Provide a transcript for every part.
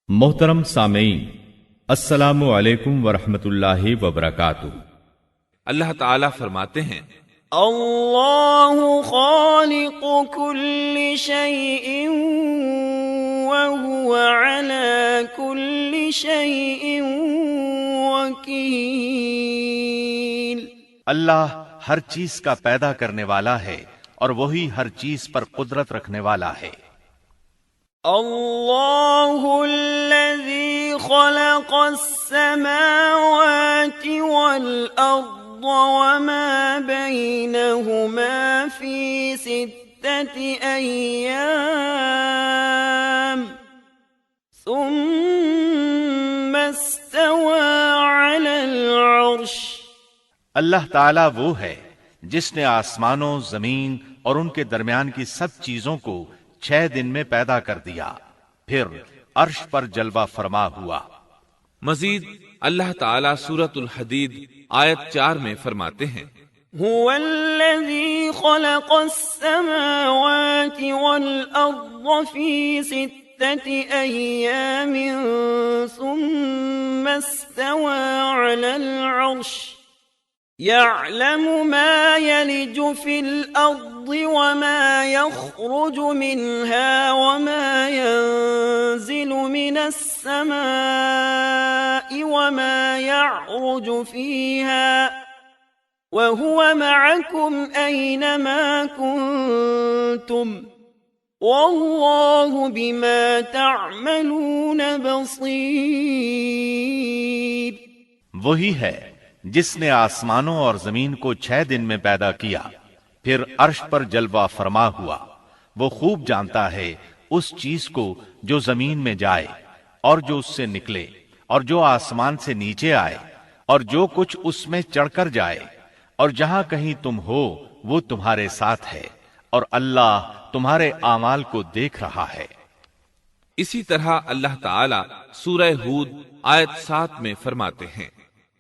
محترم سامعین، السلام علیکم ورحمۃ اللہ وبرکاتہ۔ اللہ تعالیٰ فرماتے ہیں اللہ خالق کل شیء وهو على كل شیء وکیل۔ اللہ ہر چیز کا پیدا کرنے والا ہے اور وہی ہر چیز پر قدرت رکھنے والا ہے۔ اللہ الذی خلق السماوات والارض وما بینہما فی 6 ایام ثم استوى علی العرش۔ اللہ تعالیٰ وہ ہے جس نے آسمانوں، زمین اور ان کے درمیان کی سب چیزوں کو 6 دن میں پیدا کر دیا، پھر عرش پر جلوہ فرما ہوا۔ مزید اللہ تعالیٰ سورۃ الحدید آیت 4 میں فرماتے ہیں هو الذي خلق السماوات والأرض في 6 أيام ثم استوى على العرش يعلم ما يلج في الأرض وما يخرج منها وما ينزل من السماء وما يعرج فيها وهو معكم أينما كنتم والله بما تعملون بصير۔ وہی ہے جس نے آسمانوں اور زمین کو 6 دن میں پیدا کیا، پھر عرش پر جلوہ فرما ہوا۔ وہ خوب جانتا ہے اس چیز کو جو زمین میں جائے اور جو اس سے نکلے، اور جو آسمان سے نیچے آئے، اور جو کچھ اس میں چڑھ کر جائے، اور جہاں کہیں تم ہو وہ تمہارے ساتھ ہے، اور اللہ تمہارے اعمال کو دیکھ رہا ہے۔ اسی طرح اللہ تعالیٰ سورہ ہود آیت 7 میں فرماتے ہیں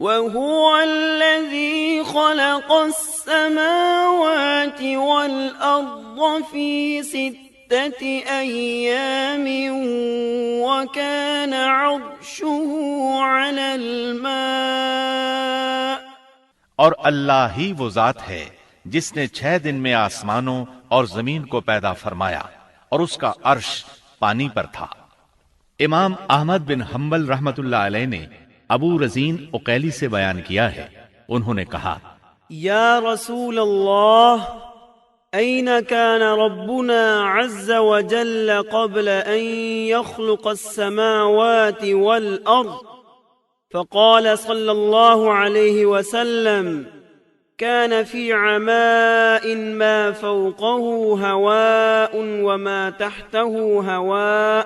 وَهُوَ الَّذِي خَلَقَ السَّمَاوَاتِ وَالْأَرْضَ فِي 6 أَيَّامٍ وَكَانَ عَرْشُهُ عَلَى الْمَاءِ۔ اور اللہ ہی وہ ذات ہے جس نے 6 دن میں آسمانوں اور زمین کو پیدا فرمایا اور اس کا عرش پانی پر تھا۔ امام احمد بن حنبل رحمت اللہ علیہ نے ابو رزین عقیلی سے بیان کیا ہے، انہوں نے کہا یا رسول اللہ أين كان ربنا عز وجل قبل أن يخلق السماوات والأرض؟ فقال صلى الله عليه وسلم كان في عماء ما فوقه هواء وما تحته هواء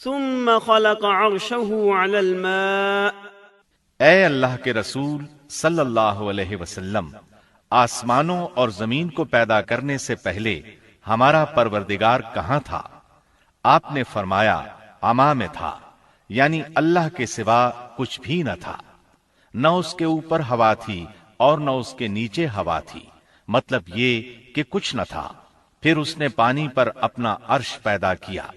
ثم خلق عرشه على الماء۔ اے اللہ کے رسول صلی اللہ علیہ وسلم، آسمانوں اور زمین کو پیدا کرنے سے پہلے ہمارا پروردگار کہاں تھا؟ آپ نے فرمایا عما میں تھا، یعنی اللہ کے سوا کچھ بھی نہ تھا، نہ اس کے اوپر ہوا تھی اور نہ اس کے نیچے ہوا تھی، مطلب یہ کہ کچھ نہ تھا، پھر اس نے پانی پر اپنا عرش پیدا کیا۔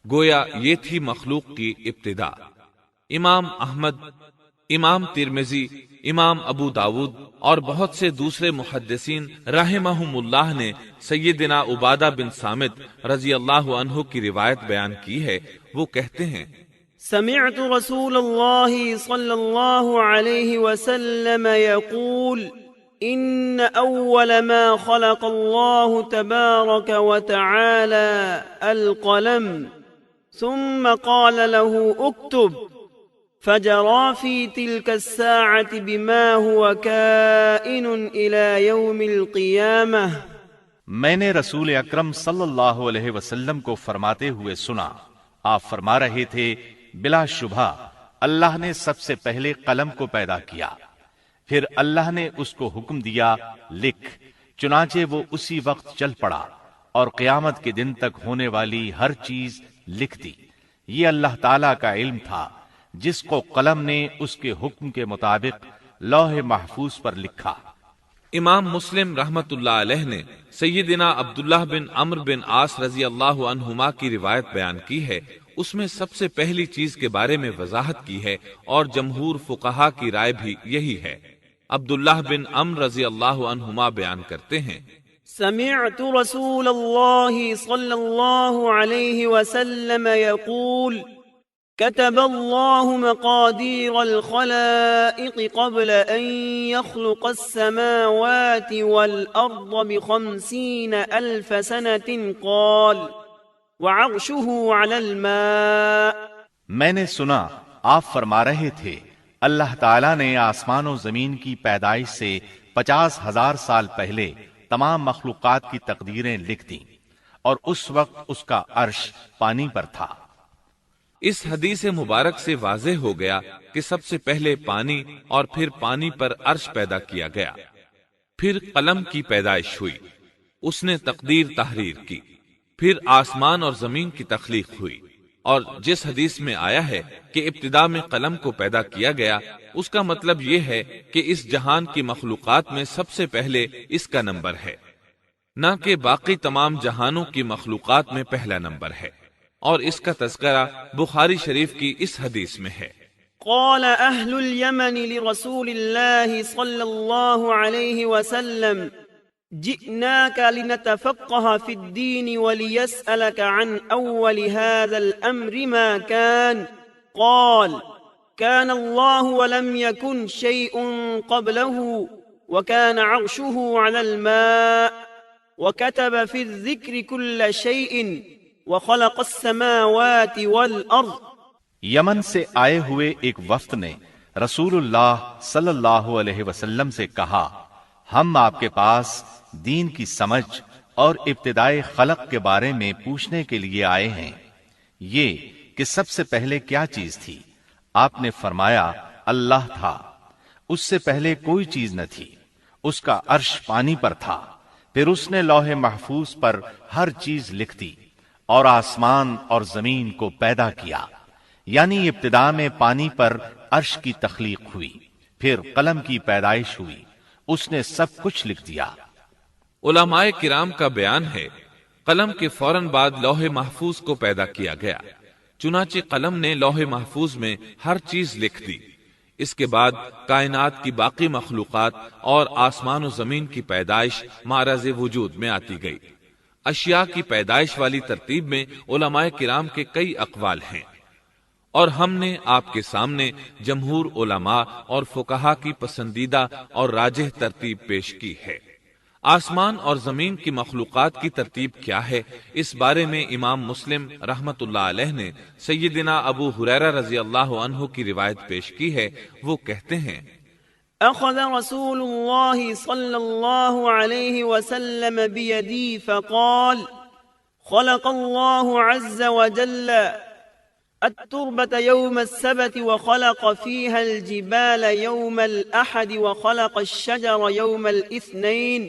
گویا یہ تھی مخلوق کی ابتدا۔ امام احمد، امام ترمذی، امام ابو داود اور بہت سے دوسرے محدثین رحمہم اللہ نے سیدنا عبادہ بن صامت رضی اللہ عنہ کی روایت بیان کی ہے۔ وہ کہتے ہیں سمعت رسول اللہ صلی اللہ علیہ وسلم يقول ان اول ما خلق اللہ تبارک وتعالى القلم ثم قال له اكتب فجرى في تلك الساعة بما هو كائن إلى يوم القيامة۔ میں نے رسول اکرم صلی اللہ علیہ وسلم کو فرماتے ہوئے سنا، آپ فرما رہے تھے بلا شبہ اللہ نے سب سے پہلے قلم کو پیدا کیا، پھر اللہ نے اس کو حکم دیا لکھ، چنانچہ وہ اسی وقت چل پڑا اور قیامت کے دن تک ہونے والی ہر چیز لکھ دی۔ یہ اللہ تعالی کا علم تھا جس کو قلم نے اس کے حکم کے مطابق لوح محفوظ پر لکھا۔ امام مسلم رحمت اللہ علیہ نے سیدنا عبداللہ بن عمرو بن عاص رضی اللہ عنہما کی روایت بیان کی ہے۔ اس میں سب سے پہلی چیز کے بارے میں وضاحت کی ہے، اور جمہور فقہا کی رائے بھی یہی ہے۔ عبداللہ بن عمرو رضی اللہ عنہما بیان کرتے ہیں، سمعت رسول اللہ صلی اللہ علیہ وسلم يقول كتب الله مقادير الخلائق قبل أن يخلق السماوات والأرض ب50,000 سنة قال وعرشه على الماء۔ میں نے سنا آپ فرما رہے تھے، اللہ تعالیٰ نے آسمان و زمین کی پیدائش سے 50,000 سال پہلے تمام مخلوقات کی تقدیریں لکھ دیں، اور اس وقت اس کا عرش پانی پر تھا۔ اس حدیث مبارک سے واضح ہو گیا کہ سب سے پہلے پانی اور پھر پانی پر عرش پیدا کیا گیا، پھر قلم کی پیدائش ہوئی، اس نے تقدیر تحریر کی، پھر آسمان اور زمین کی تخلیق ہوئی۔ اور جس حدیث میں آیا ہے کہ ابتدا میں قلم کو پیدا کیا گیا، اس کا مطلب یہ ہے کہ اس جہان کی مخلوقات میں سب سے پہلے اس کا نمبر ہے، نہ کہ باقی تمام جہانوں کی مخلوقات میں پہلا نمبر ہے، اور اس کا تذکرہ بخاری شریف کی اس حدیث میں ہے۔ قال أهل اليمن لرسول الله صلى الله عليه وسلم جئناك لنتفقه في الدين وليسألك عن أول هذا الأمر ما كان قال كان الله ولم يكن شيء قبله وكان عرشه على الماء وكتب في الذكر كل شيء وخلق السماوات والأرض۔ یمن سے آئے ہوئے ایک وفد نے رسول اللہ صلی اللہ علیہ وسلم سے کہا، ہم آپ کے پاس دین کی سمجھ اور ابتدائی خلق کے بارے میں پوچھنے کے لیے آئے ہیں، یہ کہ سب سے پہلے کیا چیز تھی؟ آپ نے فرمایا اللہ تھا، اس سے پہلے کوئی چیز نہ تھی، اس کا عرش پانی پر تھا، پھر اس نے لوح محفوظ پر ہر چیز لکھ دی اور آسمان اور زمین کو پیدا کیا، یعنی ابتدا میں پانی پر عرش کی تخلیق ہوئی، پھر قلم کی پیدائش ہوئی، اس نے سب کچھ لکھ دیا۔ علماء کرام کا بیان ہے، قلم کے فوراً بعد لوح محفوظ کو پیدا کیا گیا، چنانچہ قلم نے لوح محفوظ میں ہر چیز لکھ دی۔ اس کے بعد کائنات کی باقی مخلوقات اور آسمان و زمین کی پیدائش معرض وجود میں آتی گئی۔ اشیاء کی پیدائش والی ترتیب میں علماء کرام کے کئی اقوال ہیں، اور ہم نے آپ کے سامنے جمہور علماء اور فقہا کی پسندیدہ اور راجح ترتیب پیش کی ہے۔ آسمان اور زمین کی مخلوقات کی ترتیب کیا ہے، اس بارے میں امام مسلم رحمت اللہ علیہ نے سیدنا ابو ہریرہ رضی اللہ عنہ کی روایت پیش کی ہے۔ وہ کہتے ہیں، أخذ رسول الله صلى الله عليه وسلم بيدي فقال خلق الله عز وجل التربة يوم السبت وخلق فيها الجبال يوم الأحد وخلق الشجر يوم الاثنين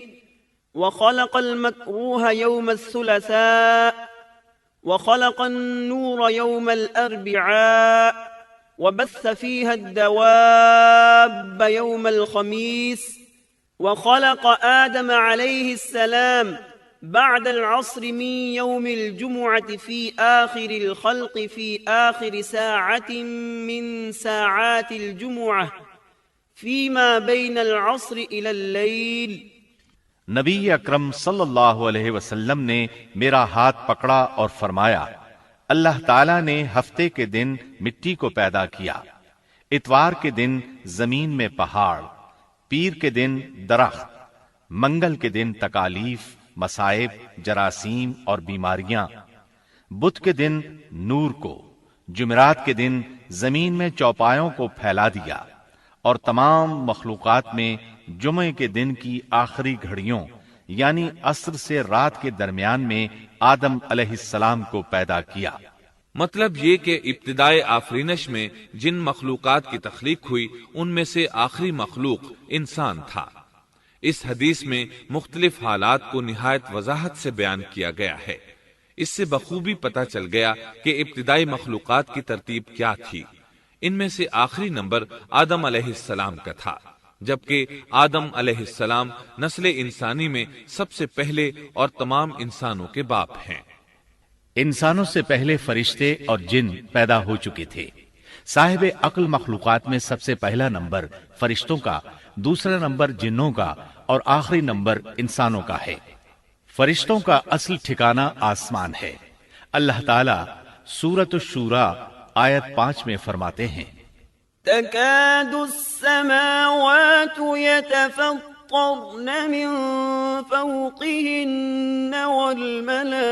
وخلق المكروه يوم الثلاثاء وخلق النور يوم الأربعاء وبث فيها الدواب يوم الخميس وخلق آدم عليه السلام بعد العصر من يوم الجمعة في آخر الخلق في آخر ساعة من ساعات الجمعة فيما بين العصر إلى الليل۔ نبی اکرم صلی اللہ علیہ وسلم نے میرا ہاتھ پکڑا اور فرمایا، اللہ تعالیٰ نے ہفتے کے دن مٹی کو پیدا کیا، اتوار کے دن زمین میں پہاڑ، پیر کے دن درخت، منگل کے دن تکالیف، مصائب، جراثیم اور بیماریاں، بدھ کے دن نور کو، جمعرات کے دن زمین میں چوپایوں کو پھیلا دیا، اور تمام مخلوقات میں جمعے کے دن کی آخری گھڑیوں یعنی عصر سے رات کے درمیان میں آدم علیہ السلام کو پیدا کیا۔ مطلب یہ کہ ابتدائے آفرینش میں جن مخلوقات کی تخلیق ہوئی ان میں سے آخری مخلوق انسان تھا۔ اس حدیث میں مختلف حالات کو نہایت وضاحت سے بیان کیا گیا ہے۔ اس سے بخوبی پتہ چل گیا کہ ابتدائی مخلوقات کی ترتیب کیا تھی۔ ان میں سے آخری نمبر آدم علیہ السلام کا تھا، جبکہ آدم علیہ السلام نسل انسانی میں سب سے پہلے اور تمام انسانوں کے باپ ہیں۔ انسانوں سے پہلے فرشتے اور جن پیدا ہو چکے تھے۔ صاحب عقل مخلوقات میں سب سے پہلا نمبر فرشتوں کا، دوسرا نمبر جنوں کا اور آخری نمبر انسانوں کا ہے۔ فرشتوں کا اصل ٹھکانہ آسمان ہے۔ اللہ تعالی سورۃ الشورى آیت 5 میں فرماتے ہیں تكاد السماوات يتفطرن من فوقهن والملائكة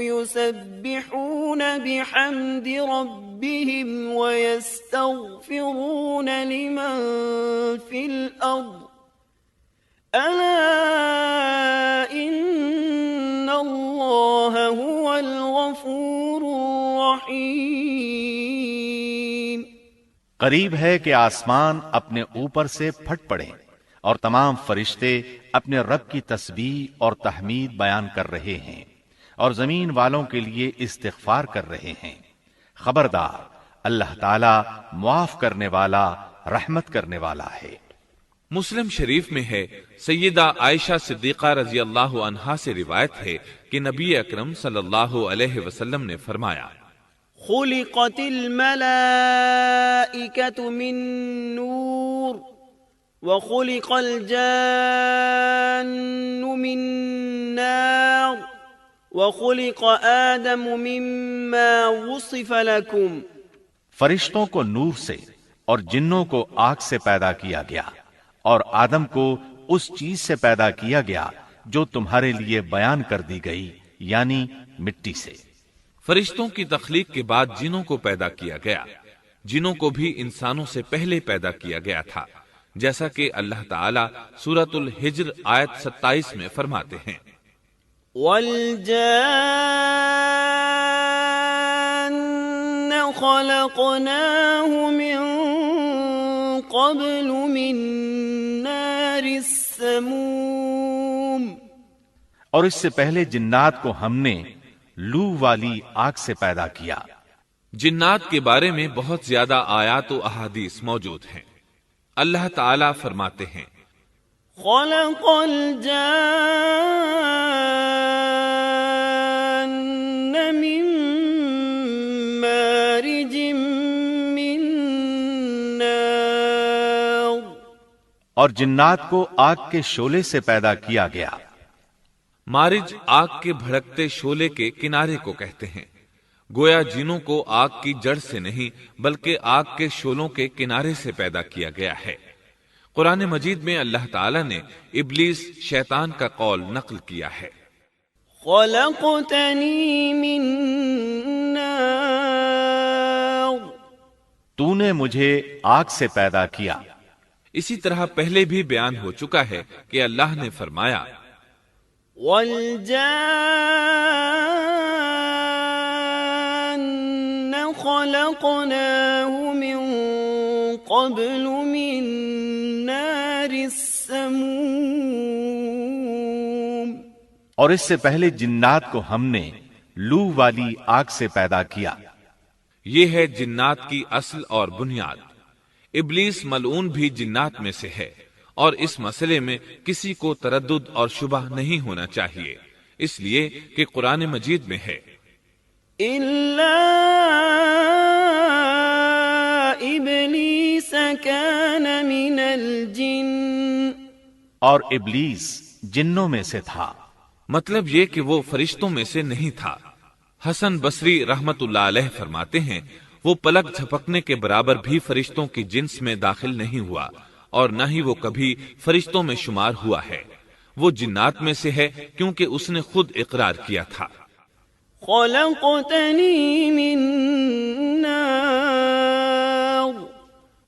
يسبحون بحمد ربهم ويستغفرون لمن في الأرض ألا إن الله هو الغفور الرحيم۔ قریب ہے کہ آسمان اپنے اوپر سے پھٹ پڑے اور تمام فرشتے اپنے رب کی تسبیح اور تحمید بیان کر رہے ہیں اور زمین والوں کے لیے استغفار کر رہے ہیں۔ خبردار، اللہ تعالی معاف کرنے والا، رحمت کرنے والا ہے۔ مسلم شریف میں ہے، سیدہ عائشہ صدیقہ رضی اللہ عنہا سے روایت ہے کہ نبی اکرم صلی اللہ علیہ وسلم نے فرمایا، خلقت الملائكة من نور وخلق الجان من نار وخلق آدم مما وصف لكم۔ فرشتوں کو نور سے اور جنوں کو آگ سے پیدا کیا گیا اور آدم کو اس چیز سے پیدا کیا گیا جو تمہارے لیے بیان کر دی گئی، یعنی مٹی سے۔ فرشتوں کی تخلیق کے بعد جنوں کو پیدا کیا گیا۔ جنوں کو بھی انسانوں سے پہلے پیدا کیا گیا تھا، جیسا کہ اللہ تعالی سورۃ الحجر آیت 27 میں فرماتے ہیں، وَالْجَانَّ خَلَقْنَاهُ مِن قَبْلُ مِن نَّارِ السَّمُومِ۔ اور اس سے پہلے جنات کو ہم نے لو والی آگ سے پیدا کیا۔ جنات کے بارے میں بہت زیادہ آیات و احادیث موجود ہیں۔ اللہ تعالی فرماتے ہیں، خلق الجان من مارج من نار۔ اور جنات کو آگ کے شعلے سے پیدا کیا گیا۔ مارج آگ کے بھڑکتے شعلے کے کنارے کو کہتے ہیں۔ گویا جنوں کو آگ کی جڑ سے نہیں بلکہ آگ کے شعلوں کے کنارے سے پیدا کیا گیا ہے۔ قرآن مجید میں اللہ تعالی نے ابلیس شیطان کا قول نقل کیا ہے، خلقتنی من نار۔ تو نے مجھے آگ سے پیدا کیا۔ اسی طرح پہلے بھی بیان ہو چکا ہے کہ اللہ نے فرمایا، وَالْجَانَّ خَلَقْنَاهُ مِن قَبْلُ مِن نَّارِ السَّمُومِ۔ اور اس سے پہلے جنات کو ہم نے لو والی آگ سے پیدا کیا۔ یہ ہے جنات کی اصل اور بنیاد۔ ابلیس ملعون بھی جنات میں سے ہے، اور اس مسئلے میں کسی کو تردد اور شبہ نہیں ہونا چاہیے، اس لیے کہ قرآن مجید میں ہے، إِلَّا إِبْلِيسَ كَانَ مِنَ الْجِنِّ۔ اور ابلیس جنوں میں سے تھا۔ مطلب یہ کہ وہ فرشتوں میں سے نہیں تھا۔ حسن بصری رحمت اللہ علیہ فرماتے ہیں، وہ پلک جھپکنے کے برابر بھی فرشتوں کی جنس میں داخل نہیں ہوا، اور نہ ہی وہ کبھی فرشتوں میں شمار ہوا ہے۔ وہ جنات میں سے ہے کیونکہ اس نے خود اقرار کیا تھا، خلقتنی من نار۔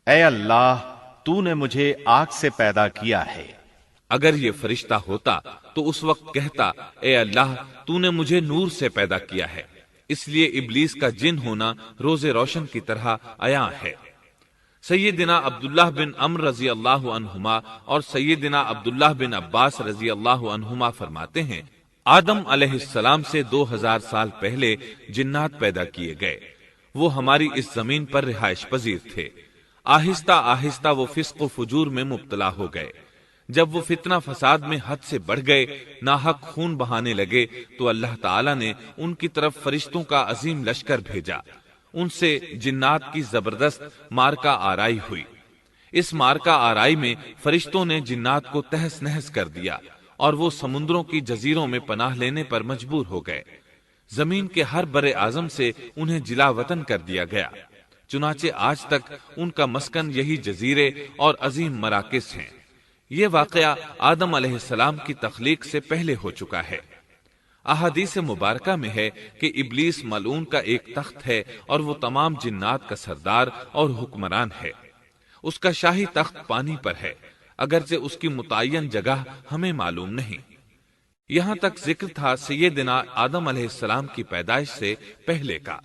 اے اللہ، تو نے مجھے آگ سے پیدا کیا ہے۔ اگر یہ فرشتہ ہوتا تو اس وقت کہتا، اے اللہ، تو نے مجھے نور سے پیدا کیا ہے۔ اس لیے ابلیس کا جن ہونا روز روشن کی طرح عیاں ہے۔ سیدنا عبداللہ بن عمرو رضی اللہ عنہما اور سیدنا عبداللہ بن عباس رضی اللہ عنہما فرماتے ہیں، آدم علیہ السلام سے 2000 سال پہلے جنات پیدا کیے گئے۔ وہ ہماری اس زمین پر رہائش پذیر تھے۔ آہستہ آہستہ وہ فسق و فجور میں مبتلا ہو گئے۔ جب وہ فتنہ فساد میں حد سے بڑھ گئے، ناحق خون بہانے لگے، تو اللہ تعالی نے ان کی طرف فرشتوں کا عظیم لشکر بھیجا۔ ان سے جنات کی زبردست مارکا آرائی ہوئی۔ اس مارکا آرائی میں فرشتوں نے جنات کو تہس نہس کر دیا اور وہ سمندروں کی جزیروں میں پناہ لینے پر مجبور ہو گئے۔ زمین کے ہر بر اعظم سے انہیں جلا وطن کر دیا گیا، چنانچہ آج تک ان کا مسکن یہی جزیرے اور عظیم مراکز ہیں۔ یہ واقعہ آدم علیہ السلام کی تخلیق سے پہلے ہو چکا ہے۔ احادیث مبارکہ میں ہے کہ ابلیس ملعون کا ایک تخت ہے اور وہ تمام جنات کا سردار اور حکمران ہے۔ اس کا شاہی تخت پانی پر ہے، اگرچہ اس کی متعین جگہ ہمیں معلوم نہیں۔ یہاں تک ذکر تھا سیدنا آدم علیہ السلام کی پیدائش سے پہلے کا۔